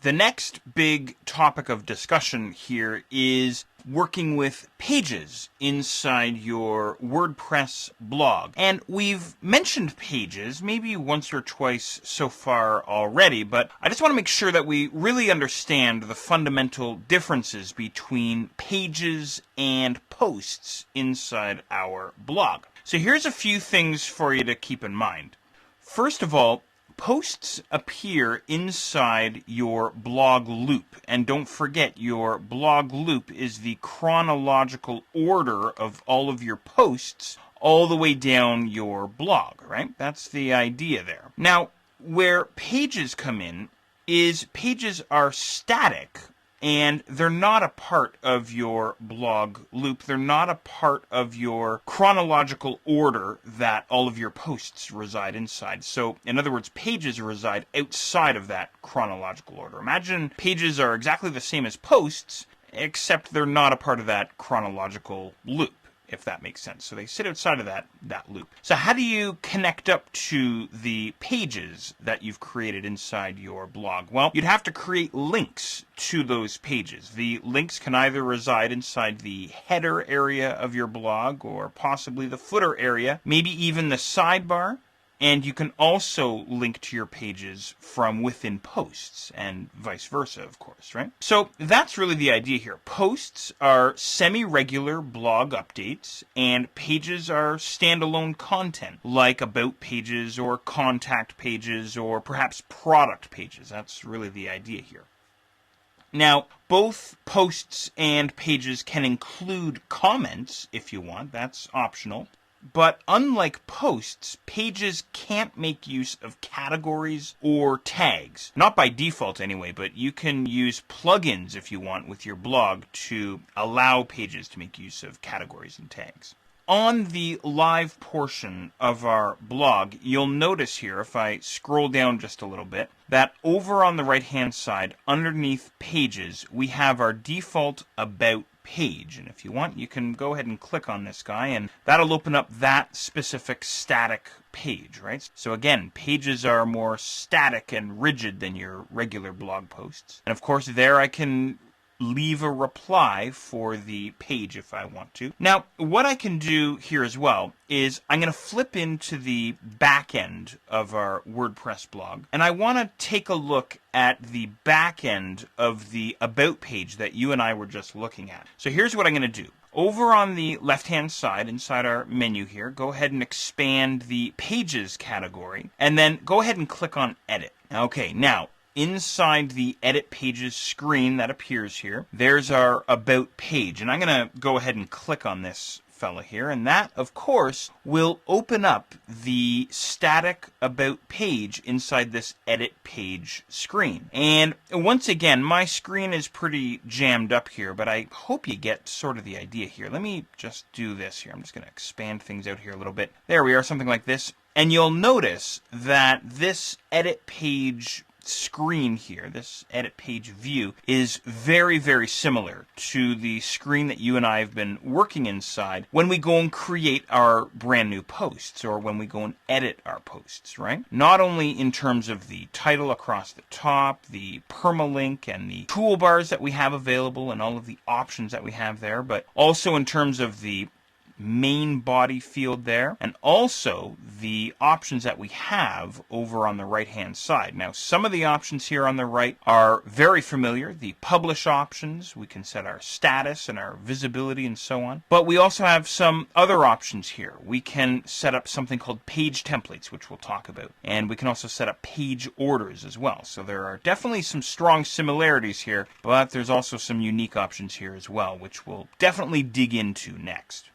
The next big topic of discussion here is working with pages inside your WordPress blog. And we've mentioned pages maybe once or twice so far already, but I just want to make sure that we really understand the fundamental differences between pages and posts inside our blog. So here's a few things for you to keep in mind. First of all, posts appear inside your blog loop. And don't forget, your blog loop is the chronological order of all of your posts all the way down your blog, right? That's the idea there. Now, where pages come in is pages are static, and they're not a part of your blog loop. They're not a part of your chronological order that all of your posts reside inside. So, in other words, pages reside outside of that chronological order. Imagine pages are exactly the same as posts, except they're not a part of that chronological loop, if that makes sense. So they sit outside of that loop. So how do you connect up to the pages that you've created inside your blog? Well, you'd have to create links to those pages. The links can either reside inside the header area of your blog or possibly the footer area, maybe even the sidebar. And you can also link to your pages from within posts and vice versa, of course, right? So that's really the idea here. Posts are semi-regular blog updates, and pages are standalone content, like about pages or contact pages or perhaps product pages. That's really the idea here. Now, both posts and pages can include comments if you want. That's optional. But unlike posts, pages can't make use of categories or tags. Not by default anyway, but you can use plugins if you want with your blog to allow pages to make use of categories and tags. On the live portion of our blog, you'll notice here, if I scroll down just a little bit, that over on the right-hand side, underneath pages, we have our default About page. And if you want, you can go ahead and click on this guy, and that'll open up that specific static page, right? So again, pages are more static and rigid than your regular blog posts. And of course, there I can leave a reply for the page if I want to. Now, what I can do here as well is I'm going to flip into the back end of our WordPress blog, and I want to take a look at the back end of the About page that you and I were just looking at. So here's what I'm going to do. Over on the left-hand side, inside our menu here, go ahead and expand the Pages category, and then go ahead and click on Edit. Okay, now, inside the Edit Pages screen that appears here, there's our About page. And I'm going to go ahead and click on this fella here. And that, of course, will open up the static About page inside this Edit Page screen. And once again, my screen is pretty jammed up here, but I hope you get sort of the idea here. Let me just do this here. I'm just going to expand things out here a little bit. There we are, something like this. And you'll notice that this Edit Page screen here, this Edit Page view, is very, very similar to the screen that you and I have been working inside when we go and create our brand new posts or when we go and edit our posts, right? Not only in terms of the title across the top, the permalink, and the toolbars that we have available and all of the options that we have there, but also in terms of the main body field there, and also the options that we have over on the right hand side. Now, some of the options here on the right are very familiar. The publish options, we can set our status and our visibility and so on, but we also have some other options here. We can set up something called page templates, which we'll talk about, and we can also set up page orders as well. So there are definitely some strong similarities here, but there's also some unique options here as well, which we'll definitely dig into next.